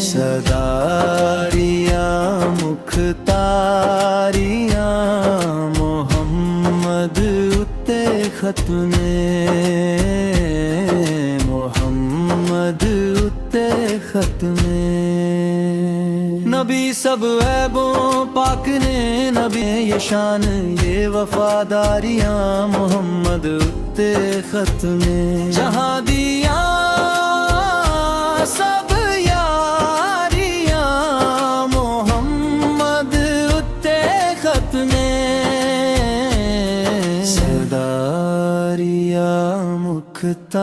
صداریاں مختاریاں محمد اتے ختمے محمد اتے ختمے نبی سب عیبوں پاک نے نبی یہ شان یہ وفاداریاں محمد اتے ختمے جہاں دیا سب یاریاں محمد اتے ختمے صداریاں مختاریاں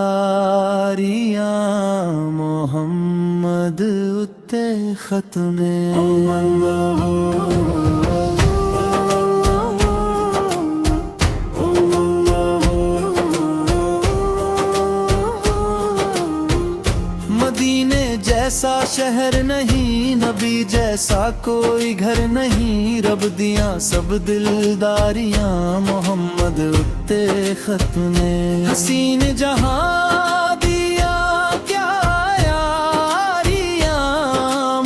محمد اتے ختمے مدینے جیسا شہر نہیں نبی جیسا کوئی گھر نہیں رب دیاں سب دلداریاں محمد اتے ختمے حسین جہاں دیا کیا یاریاں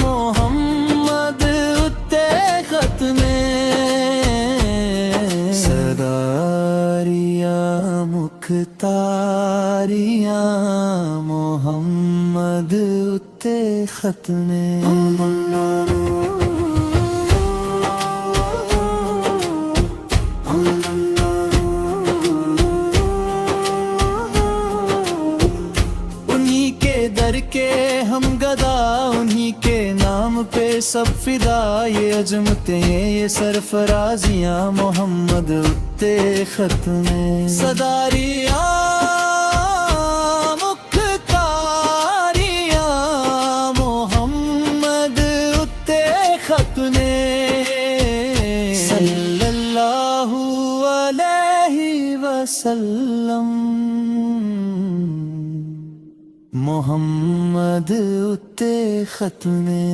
محمد اتے ختمے صداریاں مختاریاں محمد اتے ختمے انہی کے در کے ہم گدا انہی کے نام پہ سب فدا یہ عظمتیں یہ سرفرازیاں محمد اتے ختمے صداریاں صلی اللہ علیہ وسلم محمد اتے ختمے